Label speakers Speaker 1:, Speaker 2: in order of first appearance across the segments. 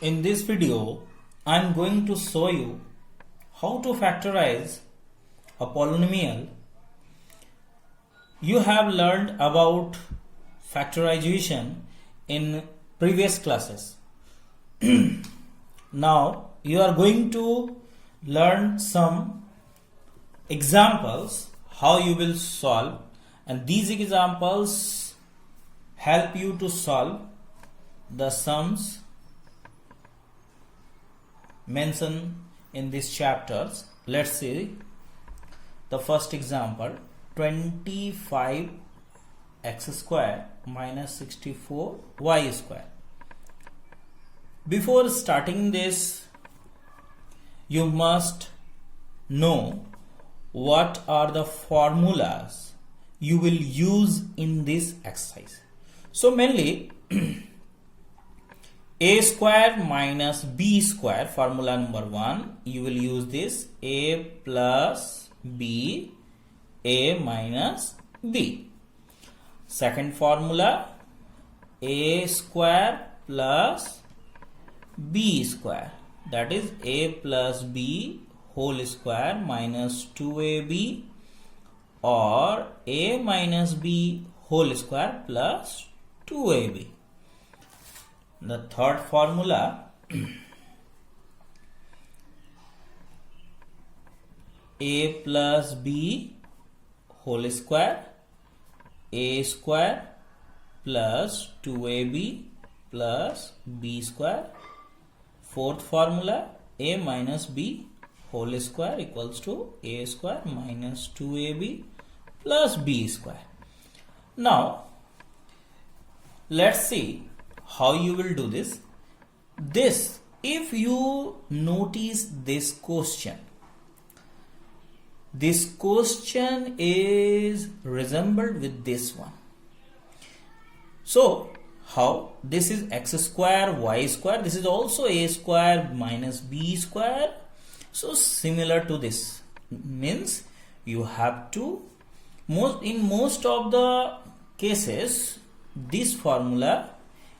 Speaker 1: In this video, I am going to show you how to factorize a polynomial. You have learned about factorization in previous classes. Now you are going to learn some examples how you will solve, and these examples help you to solve the sums mentioned in these chapters. Let's see the first example. 25 x square minus 64 y square. Before starting this, you must know what are the formulas you will use in this exercise. So mainly a square minus b square, formula number 1, you will use this a plus b, a minus b. Second formula, a square plus b square, that is a plus b whole square minus 2ab, or a minus b whole square plus 2ab. The third formula, a plus b whole square, a square plus 2ab plus b square. Fourth formula, a minus b whole square equals to a square minus 2ab plus b square. Now let's see how you will do this. If you notice this question is resembled with this one. So how? This is x square y square, this is also a square minus b square. So similar to this, means you have to, in most of the cases this formula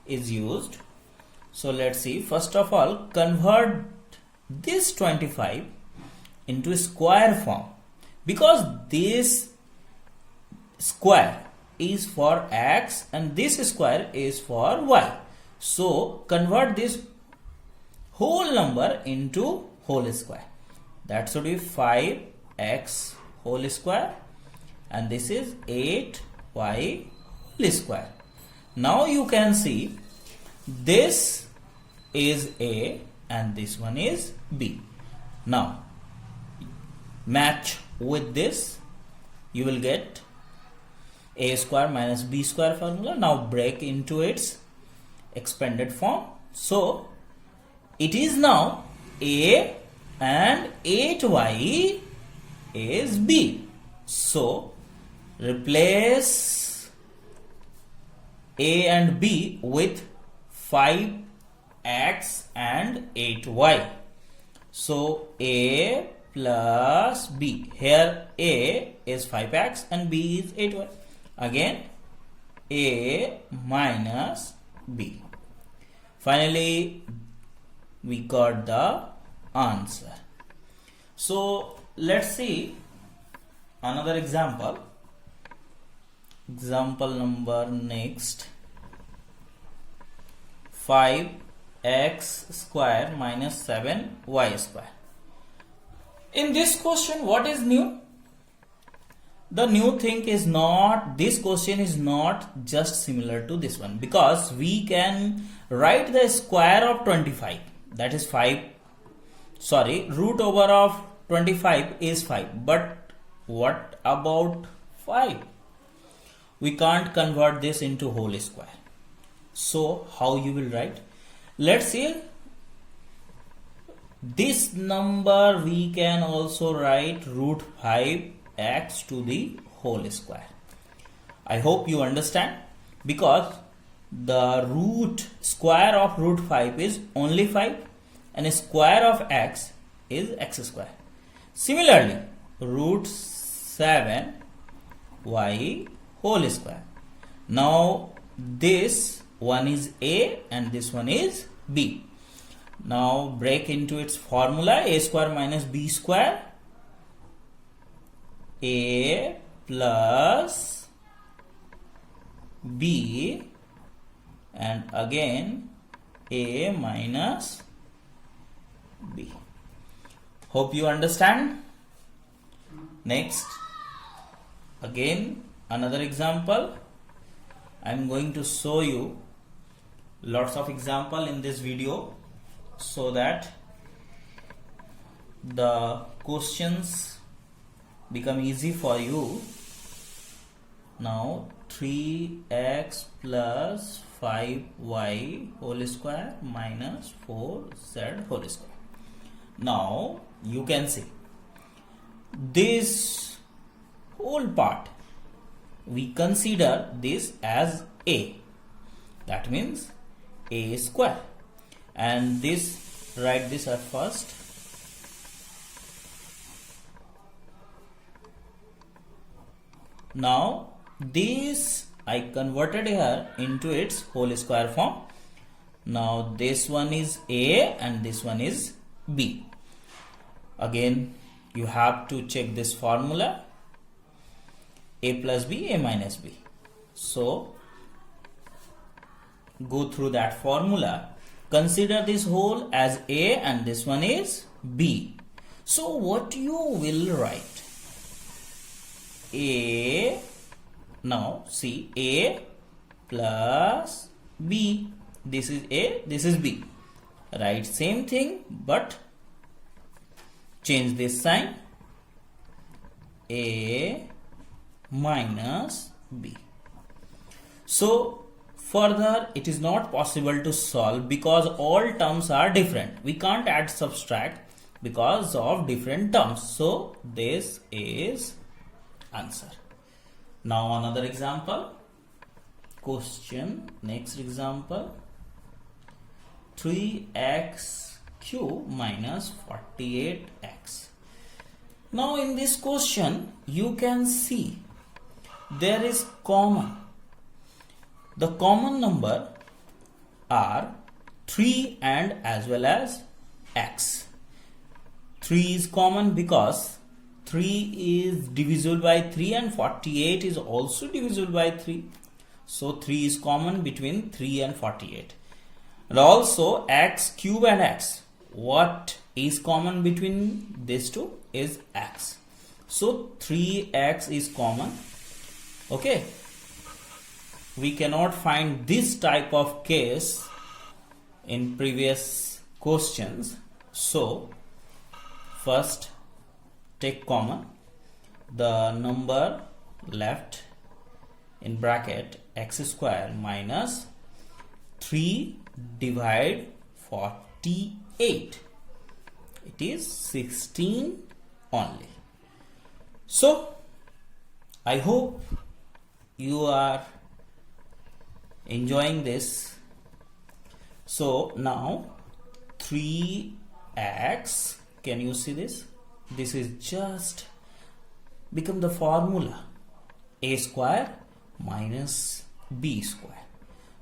Speaker 1: is used. So let's see. First of all, convert this 25 into square form, because this square is for x and this square is for y. So convert this whole number into whole square. That should be 5x whole square, and this is 8y whole square. Now you can see this is a and this one is b. Now match with this, you will get a square minus b square formula. Now break into its expanded form. So it is now a and 8y is b. So replace a and b with 5x and 8y. So a plus b, here a is 5x and b is 8y. Again a minus b. Finally we got the answer. So let's see another example. Example number next, 5x square minus 7y square. In this question, what is new? The new thing is not, this question is not just similar to this one, because we can write the square of 25, that is 5, root over of 25 is 5, but what about 5? We can't convert this into whole square. So how you will write? Let's see. This number we can also write root 5x to the whole square. I hope you understand, because the root square of root 5 is only 5 and a square of x is x square. Similarly, root 7y whole square. Now this one is a and this one is b. Now break into its formula, a square minus b square, a plus b, and again a minus b. Hope you understand. Next, again another example. I am going to show you lots of example in this video so that the questions become easy for you. Now 3x plus 5y whole square minus 4z whole square. Now you can see this whole part, we consider this as a, that means a square, and this, write this at first. Now this I converted here into its whole square form. Now this one is a and this one is b. Again you have to check this formula, a plus b, a minus b. So go through that formula. Consider this whole as a and this one is b. So what you will write? A, now see, a plus b. This is a, this is b. Write same thing but change this sign, a minus b. So further it is not possible to solve because all terms are different. We can't add subtract because of different terms. So this is answer. Now another example. Question, next example. 3x cube minus 48x. Now in this question you can see there is common. The common number are 3 and as well as x. 3 is common because 3 is divisible by 3 and 48 is also divisible by 3. So 3 is common between 3 and 48. And also x cube and x. What is common between these two is x. So 3x is common. Okay. We cannot find this type of case in previous questions. So first take common the number left in bracket x square minus 3 divide 48. It is 16 only. So I hope you are enjoying this. So now 3x, can you see this? This is just become the formula, a square minus b square.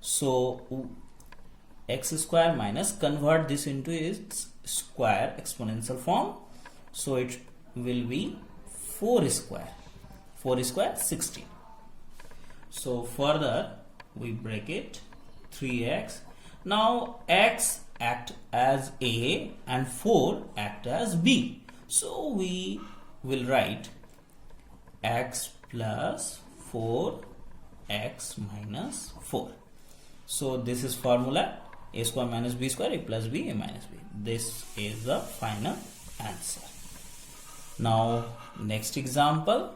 Speaker 1: So x square minus, convert this into its square exponential form. So it will be 4 square. 4 square 16. So further we break it 3x. Now x act as a and 4 act as b. So we will write x plus 4x minus 4. So this is formula, a square minus b square, a plus b, a minus b. This is the final answer. Now next example.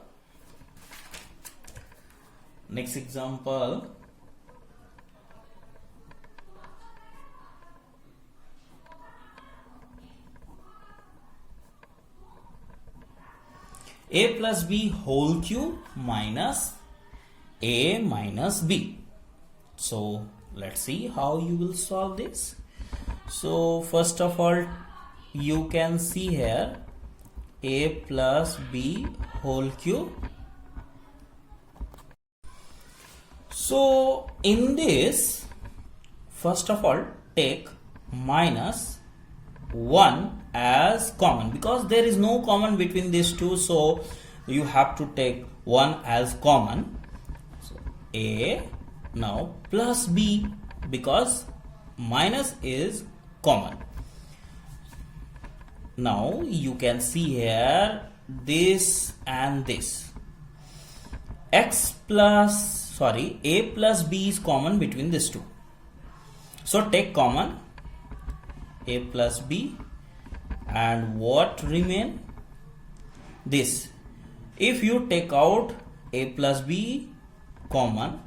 Speaker 1: Next example. A plus b whole cube minus a minus b. So let's see how you will solve this. So first of all, you can see here a plus b whole cube. So in this, first of all take minus 1 as common because there is no common between these two, so you have to take 1 as common. So a now plus b because minus is common. Now you can see here this and this. A plus b is common between these two. So take common a plus b, and what remain? This. If you take out a plus b common,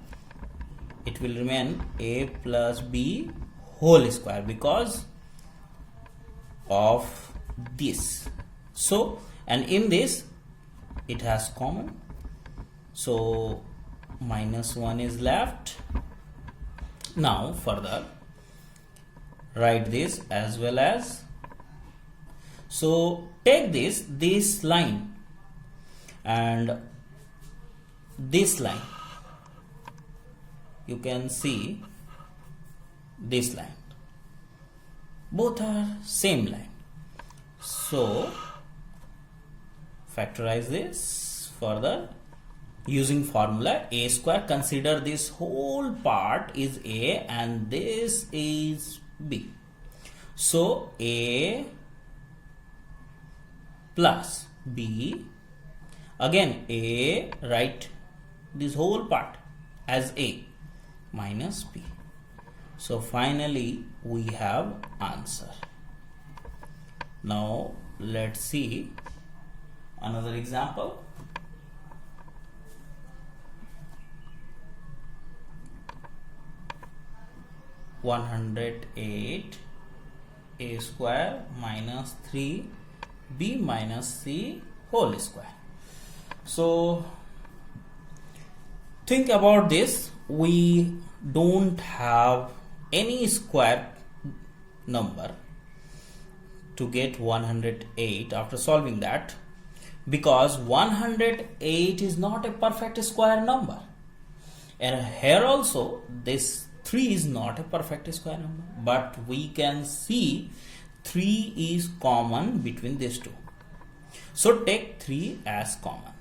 Speaker 1: it will remain a plus b whole square because of this. So, and in this it has common, so minus 1 is left. Now further write this as well as, so take this line and this line, you can see this line, both are same line. So factorize this further using formula a square. Consider this whole part is a and this is b. So a plus b, again a, write this whole part as a minus b. So finally we have answer. Now let's see another example. (108) a square minus 3b minus c whole square. So think about this. We don't have any square number to get 108 after solving that, because 108 is not a perfect square number, and here also this 3 is not a perfect square number, but we can see 3 is common between these two. So take 3 as common.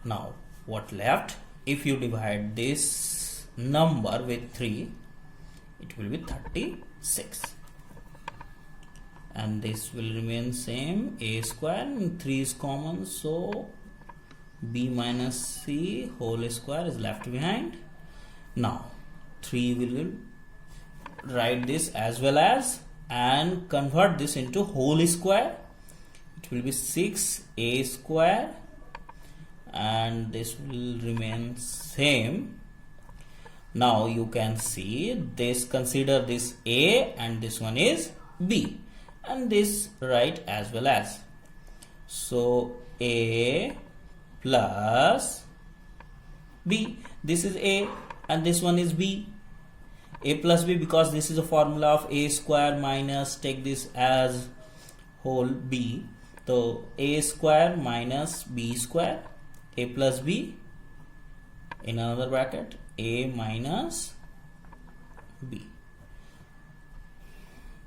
Speaker 1: Now what left? If you divide this number with 3, it will be 36, and this will remain same, a square, and 3 is common, so b minus c whole square is left behind. Now 3 will write this as well as and convert this into whole square. It will be 6a square, and this will remain same. Now you can see this, consider this a and this one is b, and this write as well as. So a plus b, this is a and this one is b. A plus b because this is a formula of a square minus, take this as whole b, so a square minus b square, a plus b in another bracket, a minus b.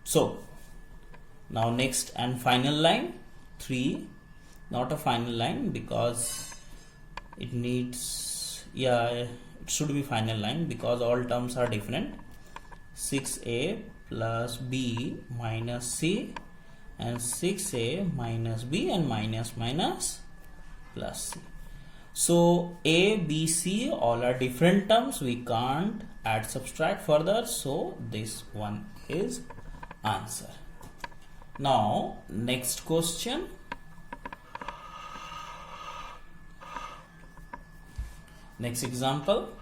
Speaker 1: So now next and final line, 3, not a final line because it needs, it should be final line because all terms are different. 6a plus b minus c, and 6a minus b, and minus plus c. So a, b, c all are different terms, we can't add subtract further, so this one is answer. Now next question. Next example.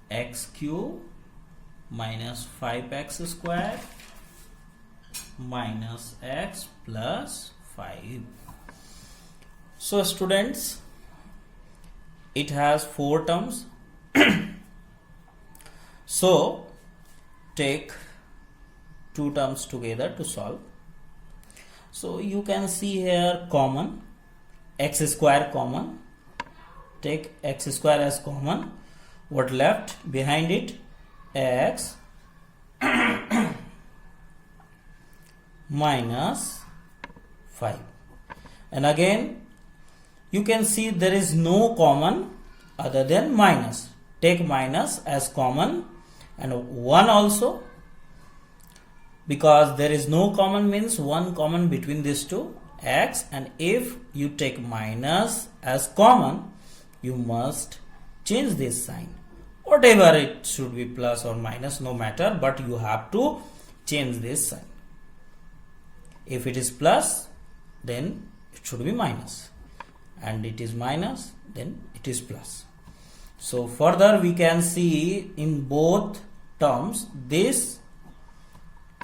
Speaker 1: X cube minus 5x square minus x plus 5. So students, it has 4 terms. So take two terms together to solve. So you can see here common, x square common, take x square as common. What left behind it? X minus 5. And again you can see there is no common other than minus. Take minus as common and 1 also, because there is no common means one common between these two, x, and if you take minus as common you must change this sign. Whatever it should be, plus or minus, no matter, but you have to change this sign. If it is plus, then it should be minus, and it is minus, then it is plus. So further we can see in both terms this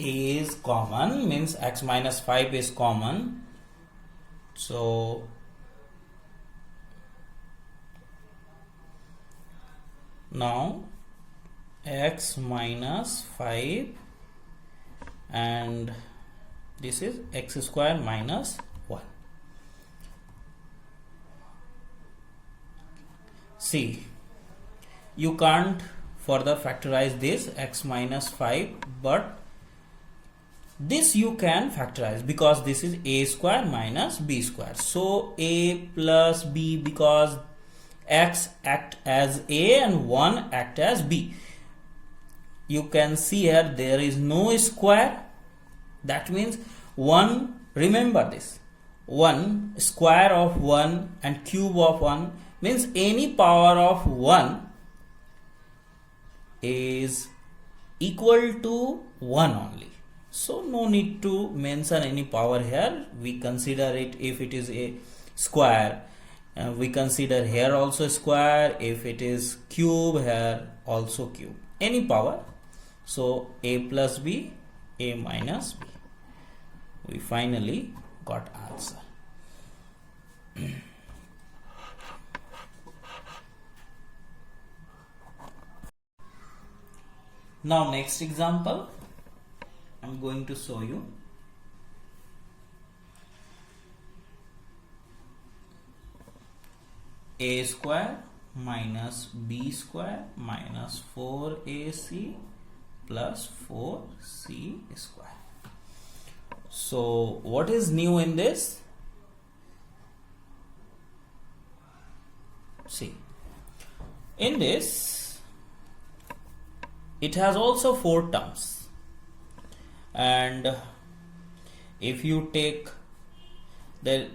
Speaker 1: is common, means x minus 5 is common. So now x minus 5 and this is x square minus 1. See, you can't further factorize this x minus 5, but this you can factorize because this is a square minus b square. So a plus b, because x act as a and 1 act as b. You can see here there is no square. That means 1, remember this, 1 square of 1 and cube of 1 means any power of 1 is equal to 1 only. So no need to mention any power here. We consider it if it is a square. We consider here also square. If it is cube, here also cube. Any power. So a plus b, a minus b. We finally got answer. Now next example I'm going to show you. A square minus b square minus 4ac plus 4c square. So what is new in this? See, in this it has also 4 terms, and if you take there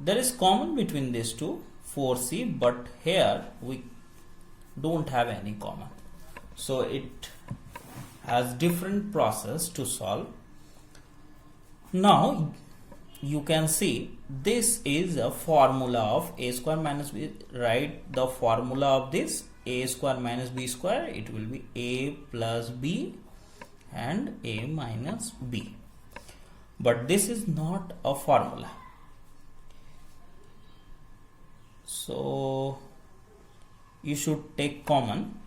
Speaker 1: is common between these two, 4c, but here we don't have any common, so it has different process to solve. Now you can see this is a formula of a square minus b. Write the formula of this a square minus b square. It will be a plus b and a minus b, but this is not a formula. So you should take common.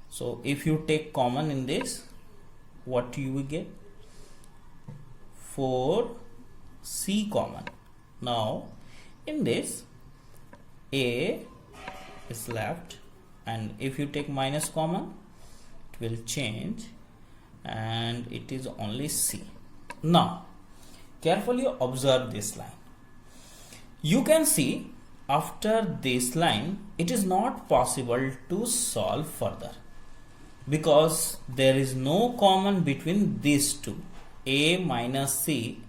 Speaker 1: So if you take common in this, what you will get? 4c common. Now in this a is left, and if you take minus common it will change and it is only c. Now carefully observe this line. You can see after this line it is not possible to solve further because there is no common between these two. A minus c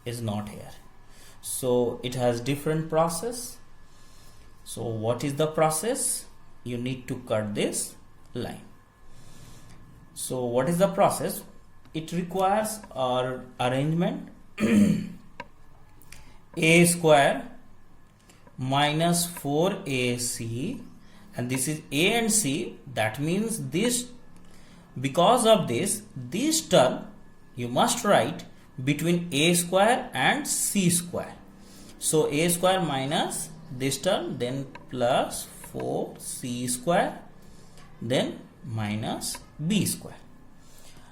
Speaker 1: is not here, so it has different process. So what is the process? You need to cut this line. So what is the process? It requires our arrangement. A square minus 4ac, and this is a and c. That means this, because of this term you must write between a square and c square. So a square minus this term, then plus 4c square, then minus b square.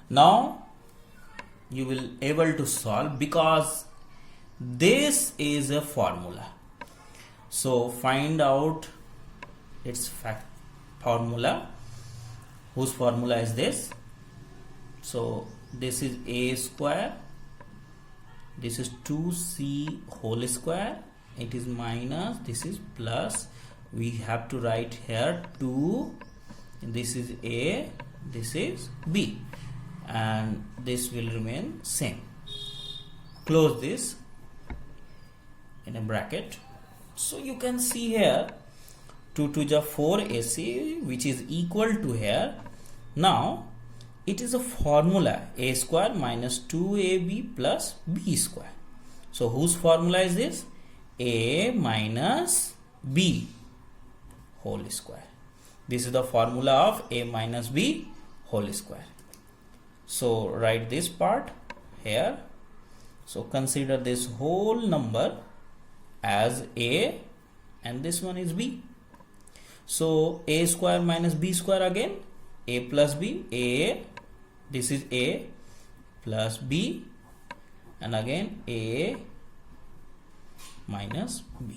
Speaker 1: Now you will able to solve, because this is a formula. So find out its formula. Whose formula is this? So this is a square, this is 2c whole square, it is minus, this is plus, we have to write here 2, this is a, this is b, and this will remain same. Close this in a bracket. So you can see here 2 to the 4 AC, which is equal to here. Now it is a formula a square minus 2ab plus b square. So whose formula is this? A minus b whole square. This is the formula of a minus b whole square. So write this part here. So consider this whole number as a and this one is b. So a square minus b square, again a plus b, a, this is a plus b, and again a minus b.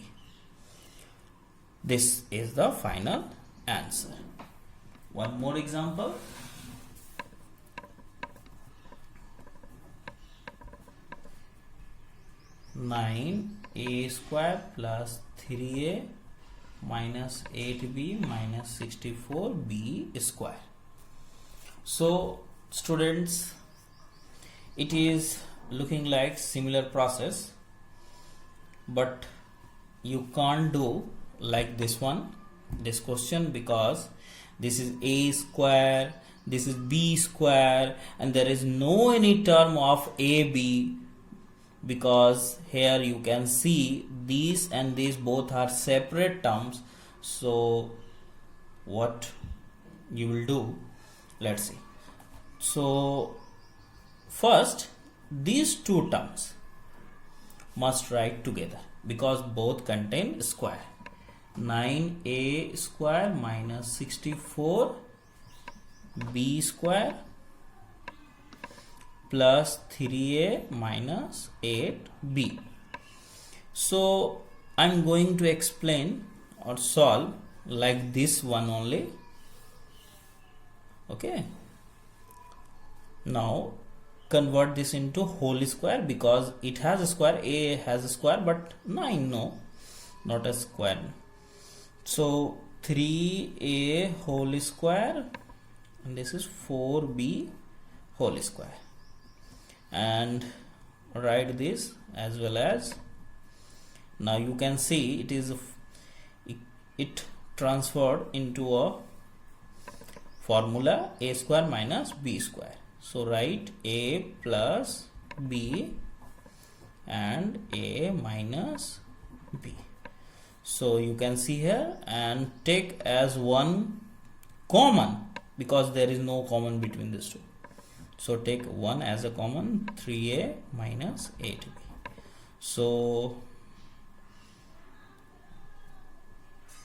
Speaker 1: This is the final answer. One more example. Nine a square plus 3a minus 8b minus 64b square. So students, it is looking like similar process, but you can't do like this one, this question, because this is a square, this is b square, and there is no any term of ab, because here you can see these and these both are separate terms. So what you will do, let's see. So first these two terms must write together because both contain square. 9a square minus 64b square plus 3a minus 8b. So I'm going to explain or solve like this one only. Okay, now convert this into whole square because it has a square, a has a square, but 9 no, not a square. So 3a whole square and this is 4b whole square, and write this as well as. Now you can see it is it transferred into a formula a square minus b square. So write a plus b and a minus b. So you can see here, and take as one common because there is no common between these two. So take 1 as a common, 3a minus 8b. So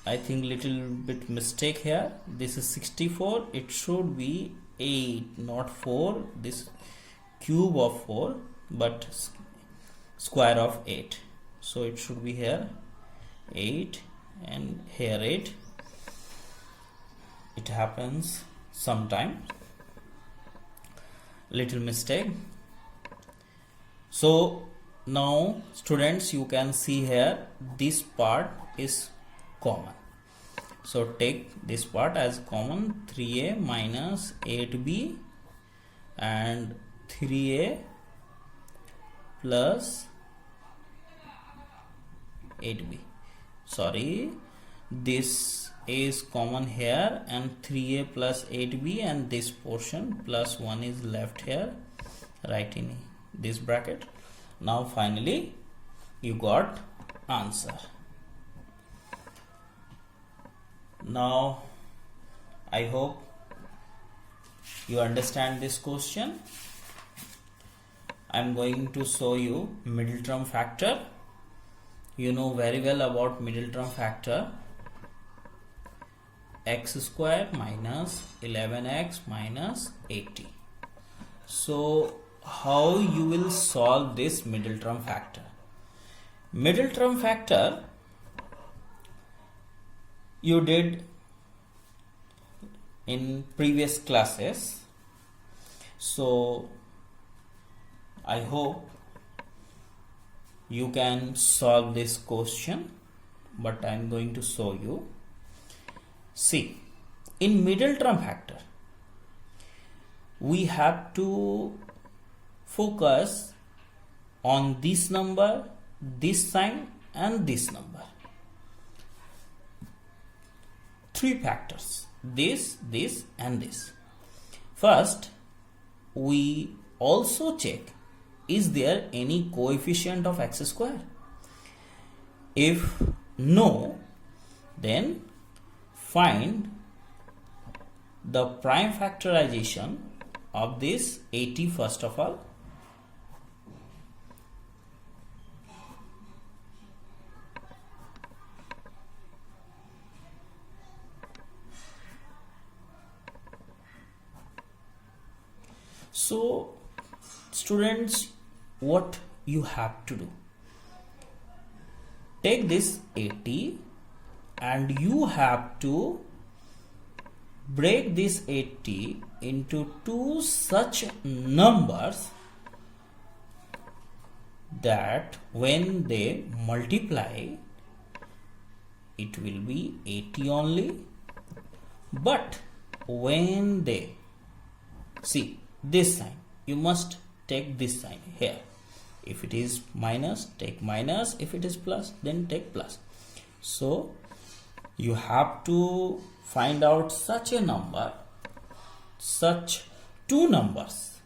Speaker 1: I think little bit mistake here. This is 64. It should be 8, not 4. This cube of 4, but square of 8. So it should be here 8 and here 8. It happens sometimes. Little mistake. So now students, you can see here this part is common. So take this part as common, 3a minus 8b and 3a plus 8b. Sorry, this is common here and 3a plus 8b, and this portion plus 1 is left here, right in this bracket. Now finally you got answer. Now I hope you understand this question. I am going to show you middle term factor. You know very well about middle term factor. X square minus 11x minus 80. So how you will solve this middle term factor. Middle term factor you did in previous classes, so I hope you can solve this question, but I am going to show you. See, in middle term factor we have to focus on this number, this sign and this number. Three factors, this and this. First, we also check, is there any coefficient of x square? If no, then find the prime factorization of this 80 first of all. So students, what you have to do, take this 80 and you have to break this 80 into two such numbers that when they multiply it will be 80 only, but when they see this sign, you must take this sign here. If it is minus, take minus. If it is plus, then take plus. So you have to find out such a number, such two numbers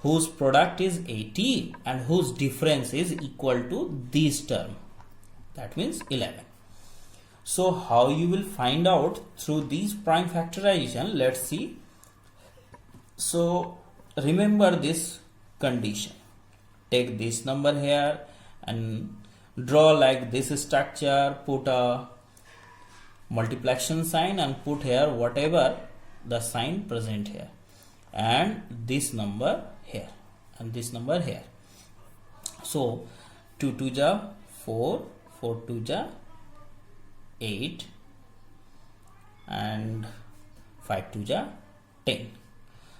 Speaker 1: whose product is 80 and whose difference is equal to this term, that means 11. So how you will find out through these prime factorization, let's see. So remember this condition, take this number here and draw like this structure, put a multiplication sign and put here whatever the sign present here, and this number here and this number here. So 2 2 ja 4, 4 2 ja 8 and 5 2 ja 10.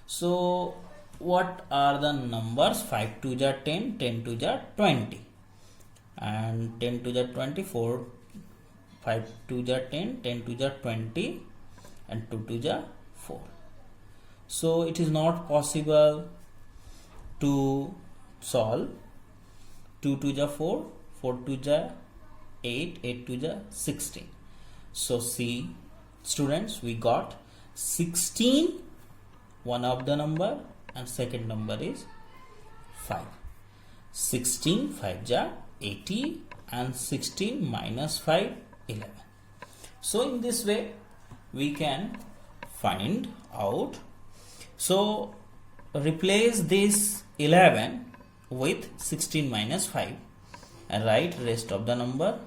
Speaker 1: So what are the numbers? 5 2 ja 10, 10 2 ja 20 and 10 2 ja 24, 5 2 ja 10, 10 2 ja 20 and 2 2 ja 4. So it is not possible to solve 2 2 ja 4, 4 2 ja 8, 8 2 ja 16. So see students, we got 16 one of the number and second number is 5. 16 5 ja 80 and 16 minus 5 11. So in this way we can find out. So replace this 11 with 16 minus 5 and write rest of the number.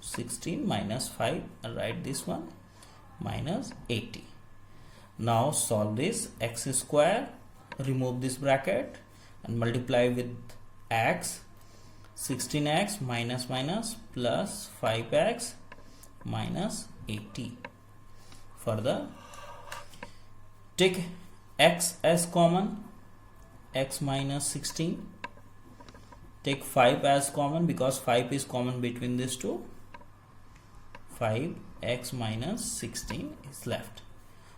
Speaker 1: 16 minus 5 and write this one minus 80. Now solve this. X square, remove this bracket and multiply with x. 16x minus minus plus 5x minus 80. Further, take x as common, x minus 16. Take 5 as common because 5 is common between these two. 5x minus 16 is left.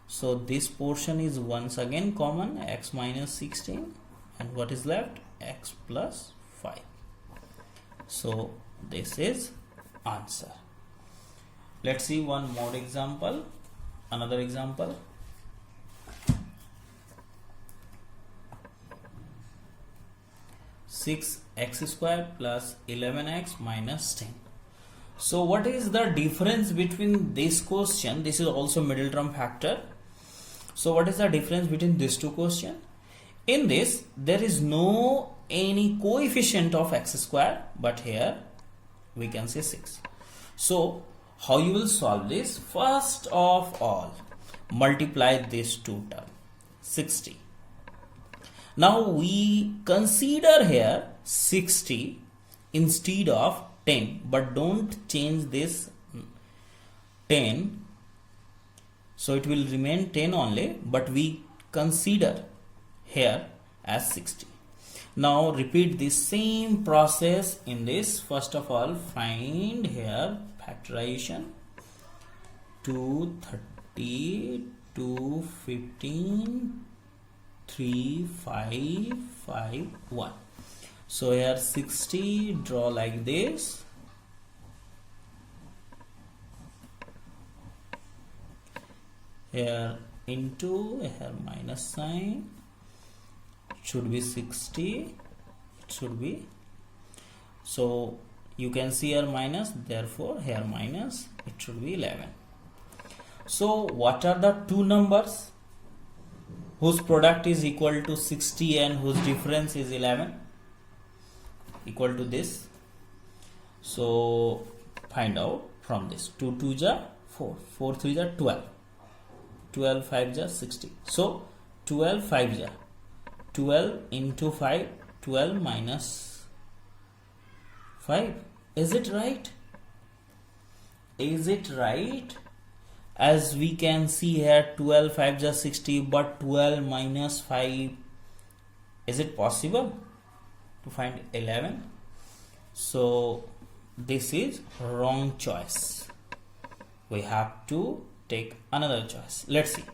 Speaker 1: So this portion is once again common, x minus 16, and what is left? X plus 5. So this is answer. Let's see one more example. Another example. Six x square plus 11x minus 10. So what is the difference between this question? This is also middle term factor. So what is the difference between these two questions? In this, there is no any coefficient of x square, but here we can say 6. So how you will solve this? First of all, multiply these two terms, 60. Now we consider here 60 instead of 10, but don't change this 10, so it will remain 10 only, but we consider here as 60. Now repeat the same process in this. First of all, find here factorization 230, 215, 3, 5, 5, 1. So here 60, draw like this. Here into, here minus sign, should be 60, it should be, so you can see here minus, therefore here minus, it should be 11. So what are the two numbers whose product is equal to 60 and whose difference is 11? Equal to this. So find out from this. 2 2 ja 4, 4 3 ja 12, 12 5 ja 60. So 12 5 ja 12 into 5, 12 minus 5. Is it right? Is it right? As we can see here, 12 5 ja 60, but 12 minus 5, is it possible to find 11? So this is wrong choice. We have to take another choice. Let's see.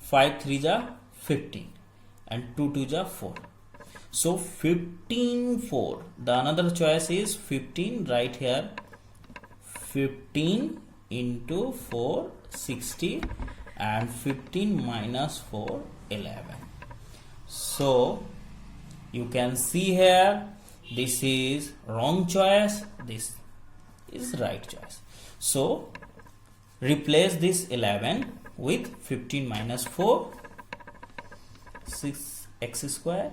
Speaker 1: 5 3 ja 15 and 2 2 ja 4. So 15 4. The another choice is 15. Right here 15 into 4 60 and 15 minus 4 11. So you can see here, this is wrong choice, this is right choice. So replace this 11 with 15 minus 4, 6x square,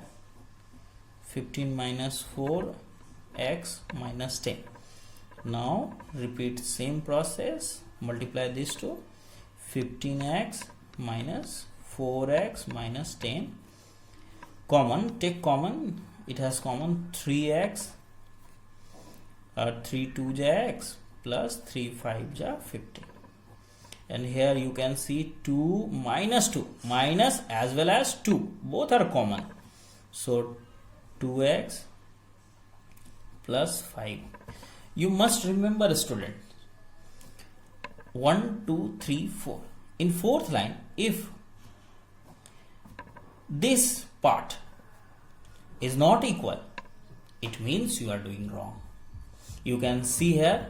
Speaker 1: 15 minus 4 x minus 10. Now repeat same process, multiply these two, 15x minus 4x minus 10, common, take common, it has common 3x, 3 2 ja x plus 3 5 ja 15. And here you can see 2 minus 2, minus as well as 2, both are common. So 2x plus 5. You must remember, student, 1 2 3 4. In fourth line, if this part is not equal, it means you are doing wrong. You can see here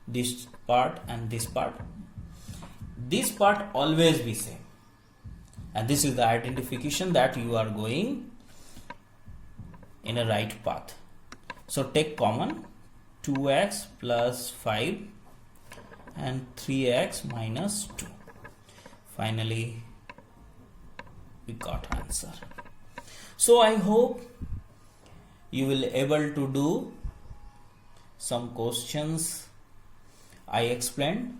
Speaker 1: this part and this part. This part always be same, and this is the identification that you are going in a right path. So take common, 2x plus 5 and 3x minus 2. Finally we got answer. So I hope you will able to do some questions I explained.